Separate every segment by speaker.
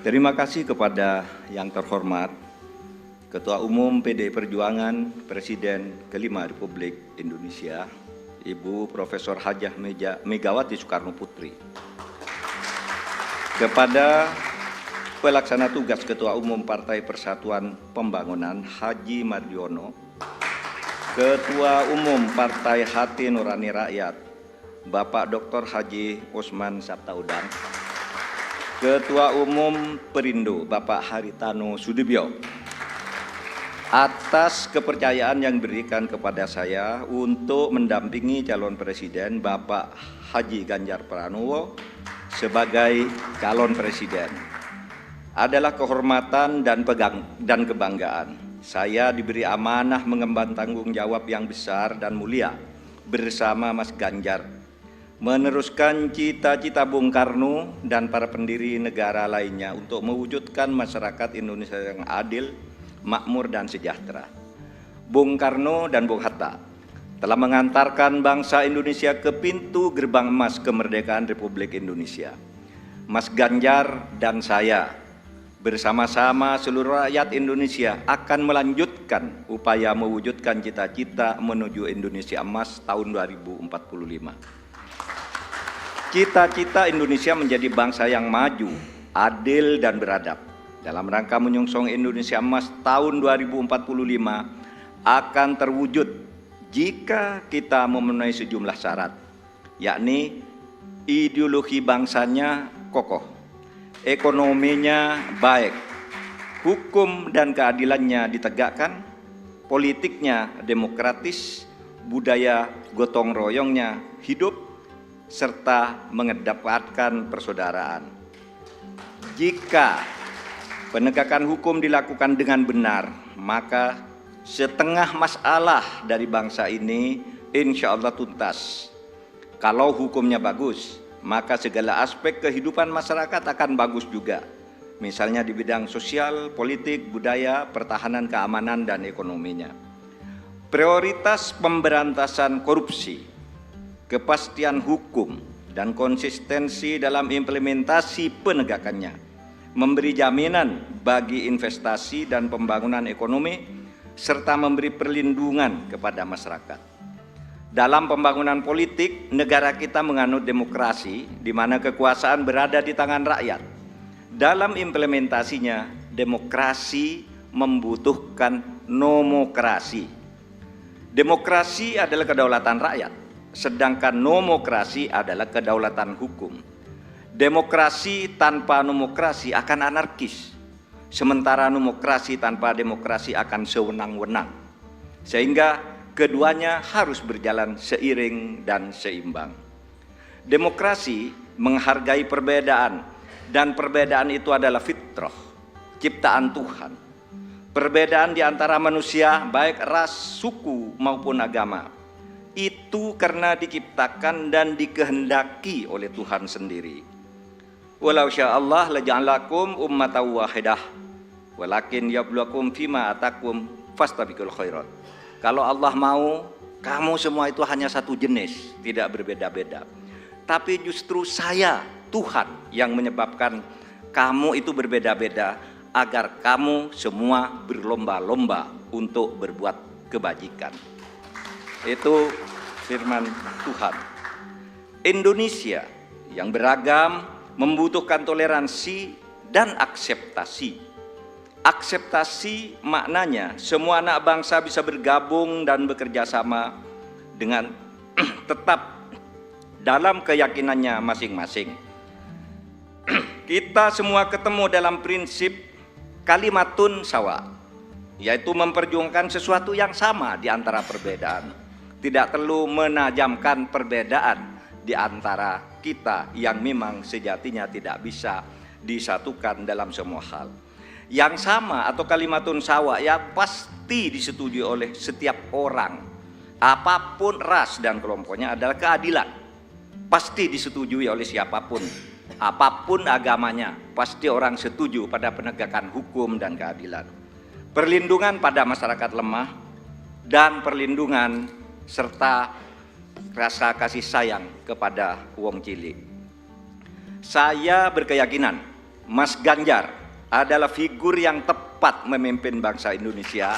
Speaker 1: Terima kasih kepada yang terhormat Ketua Umum PDI Perjuangan Presiden kelima Republik Indonesia, Ibu Profesor Hajah Megawati Soekarno Putri. Kepada Pelaksana Tugas Ketua Umum Partai Persatuan Pembangunan Haji Mardiono, Ketua Umum Partai Hati Nurani Rakyat Bapak Dr. Haji Osman Sabtaudang, Ketua Umum Perindo Bapak Haritano Sudibyo, atas kepercayaan yang diberikan kepada saya untuk mendampingi calon presiden Bapak Haji Ganjar Pranowo sebagai calon presiden. Adalah kehormatan dan kebanggaan. Saya diberi amanah mengemban tanggung jawab yang besar dan mulia bersama Mas Ganjar, meneruskan cita-cita Bung Karno dan para pendiri negara lainnya untuk mewujudkan masyarakat Indonesia yang adil, makmur dan sejahtera. Bung Karno dan Bung Hatta telah mengantarkan bangsa Indonesia ke pintu gerbang emas kemerdekaan Republik Indonesia. Mas Ganjar dan saya bersama-sama seluruh rakyat Indonesia akan melanjutkan upaya mewujudkan cita-cita menuju Indonesia emas tahun 2045. Cita-cita Indonesia menjadi bangsa yang maju, adil dan beradab. Dalam rangka menyongsong Indonesia emas tahun 2045 akan terwujud jika kita memenuhi sejumlah syarat, yakni ideologi bangsanya kokoh, ekonominya baik, hukum dan keadilannya ditegakkan, politiknya demokratis, budaya gotong royongnya hidup, serta mengedepankan persaudaraan. Jika penegakan hukum dilakukan dengan benar, maka setengah masalah dari bangsa ini insya Allah tuntas. Kalau hukumnya bagus, maka segala aspek kehidupan masyarakat akan bagus juga. Misalnya di bidang sosial, politik, budaya, pertahanan, keamanan, dan ekonominya. Prioritas pemberantasan korupsi, kepastian hukum, dan konsistensi dalam implementasi penegakannya, memberi jaminan bagi investasi dan pembangunan ekonomi, serta memberi perlindungan kepada masyarakat. Dalam pembangunan politik, negara kita menganut demokrasi, di mana kekuasaan berada di tangan rakyat. Dalam implementasinya, demokrasi membutuhkan nomokrasi. Demokrasi adalah kedaulatan rakyat, sedangkan nomokrasi adalah kedaulatan hukum. Demokrasi tanpa nomokrasi akan anarkis, sementara nomokrasi tanpa demokrasi akan sewenang-wenang. Sehingga keduanya harus berjalan seiring dan seimbang. Demokrasi menghargai perbedaan, dan perbedaan itu adalah fitrah, ciptaan Tuhan. Perbedaan di antara manusia, baik ras, suku maupun agama, itu karena diciptakan dan dikehendaki oleh Tuhan sendiri. Walau sya'allah laja'alakum ummatan wahidah, walakin yabluwakum fima atakum fastabiqul khairat. Kalau Allah mau, kamu semua itu hanya satu jenis, tidak berbeda-beda. Tapi justru saya, Tuhan, yang menyebabkan kamu itu berbeda-beda, agar kamu semua berlomba-lomba untuk berbuat kebajikan. Itu firman Tuhan. Indonesia yang beragam membutuhkan toleransi dan akseptasi. Akseptasi maknanya semua anak bangsa bisa bergabung dan bekerja sama dengan tetap dalam keyakinannya masing-masing. Kita semua ketemu dalam prinsip kalimatun sawa, yaitu memperjuangkan sesuatu yang sama di antara perbedaan. Tidak perlu menajamkan perbedaan di antara kita yang memang sejatinya tidak bisa disatukan dalam semua hal. Yang sama atau kalimatun sawa ya pasti disetujui oleh setiap orang, apapun ras dan kelompoknya, adalah keadilan. Pasti disetujui oleh siapapun, apapun agamanya, pasti orang setuju pada penegakan hukum dan keadilan. Perlindungan pada masyarakat lemah dan perlindungan serta rasa kasih sayang kepada wong cilik. Saya berkeyakinan Mas Ganjar adalah figur yang tepat memimpin bangsa Indonesia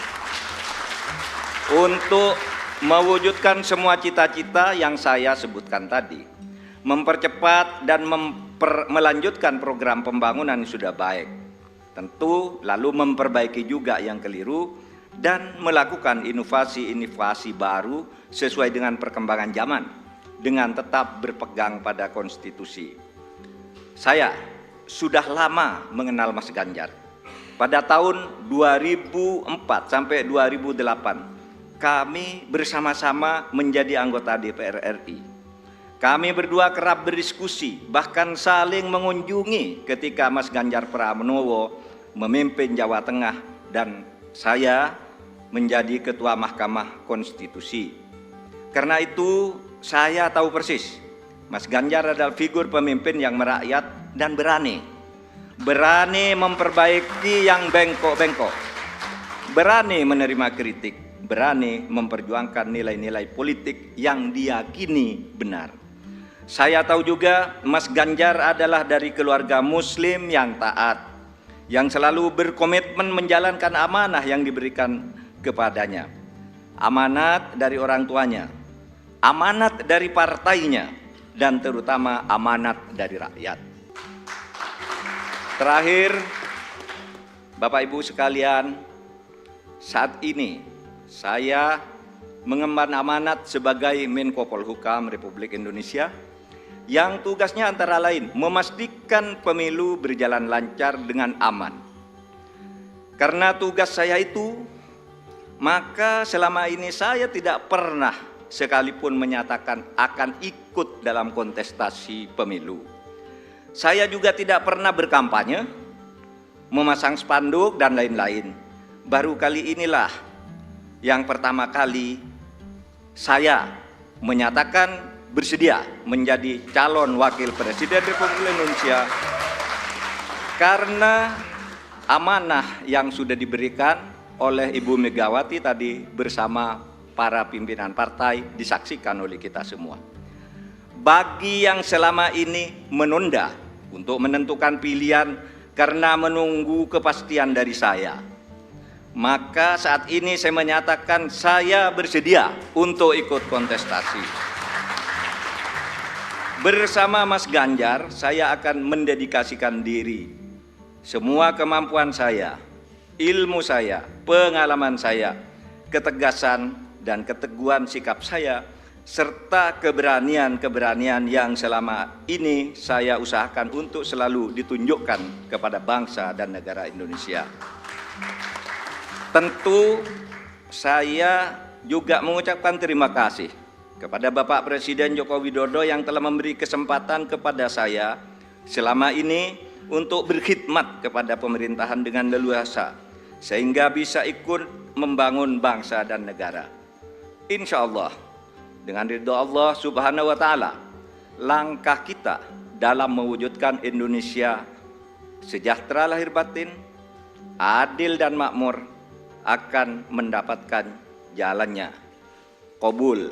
Speaker 1: untuk mewujudkan semua cita-cita yang saya sebutkan tadi, mempercepat dan melanjutkan program pembangunan yang sudah baik, tentu lalu memperbaiki juga yang keliru dan melakukan inovasi-inovasi baru sesuai dengan perkembangan zaman dengan tetap berpegang pada konstitusi. Saya sudah lama mengenal Mas Ganjar. Pada tahun 2004 sampai 2008 kami bersama-sama menjadi anggota DPR RI. Kami berdua kerap berdiskusi, bahkan saling mengunjungi ketika Mas Ganjar Pranowo memimpin Jawa Tengah dan saya menjadi Ketua Mahkamah Konstitusi. Karena itu saya tahu persis, Mas Ganjar adalah figur pemimpin yang merakyat dan berani memperbaiki yang bengkok-bengkok, berani menerima kritik, berani memperjuangkan nilai-nilai politik yang diyakini benar. Saya tahu juga Mas Ganjar adalah dari keluarga Muslim yang taat, yang selalu berkomitmen menjalankan amanah yang diberikan kepadanya. Amanat dari orang tuanya, amanat dari partainya, dan terutama amanat dari rakyat. Terakhir, Bapak Ibu sekalian, saat ini saya mengemban amanat sebagai Menko Polhukam Republik Indonesia yang tugasnya antara lain memastikan pemilu berjalan lancar dengan aman. Karena tugas saya itu, maka selama ini saya tidak pernah sekalipun menyatakan akan ikut dalam kontestasi pemilu. Saya juga tidak pernah berkampanye, memasang spanduk dan lain-lain. Baru kali inilah yang pertama kali saya menyatakan bersedia menjadi calon wakil presiden Republik Indonesia karena amanah yang sudah diberikan oleh Ibu Megawati tadi bersama para pimpinan partai disaksikan oleh kita semua. Bagi yang selama ini menunda untuk menentukan pilihan karena menunggu kepastian dari saya, maka saat ini saya menyatakan saya bersedia untuk ikut kontestasi. Bersama Mas Ganjar, saya akan mendedikasikan diri, semua kemampuan saya, ilmu saya, pengalaman saya, ketegasan dan keteguhan sikap saya, serta keberanian-keberanian yang selama ini saya usahakan untuk selalu ditunjukkan kepada bangsa dan negara Indonesia. Tentu saya juga mengucapkan terima kasih kepada Bapak Presiden Joko Widodo yang telah memberi kesempatan kepada saya selama ini untuk berkhidmat kepada pemerintahan dengan leluasa, sehingga bisa ikut membangun bangsa dan negara. Insya Allah, dengan ridho Allah Subhanahu wa Ta'ala, langkah kita dalam mewujudkan Indonesia sejahtera lahir batin, adil dan makmur akan mendapatkan jalannya. Qabul.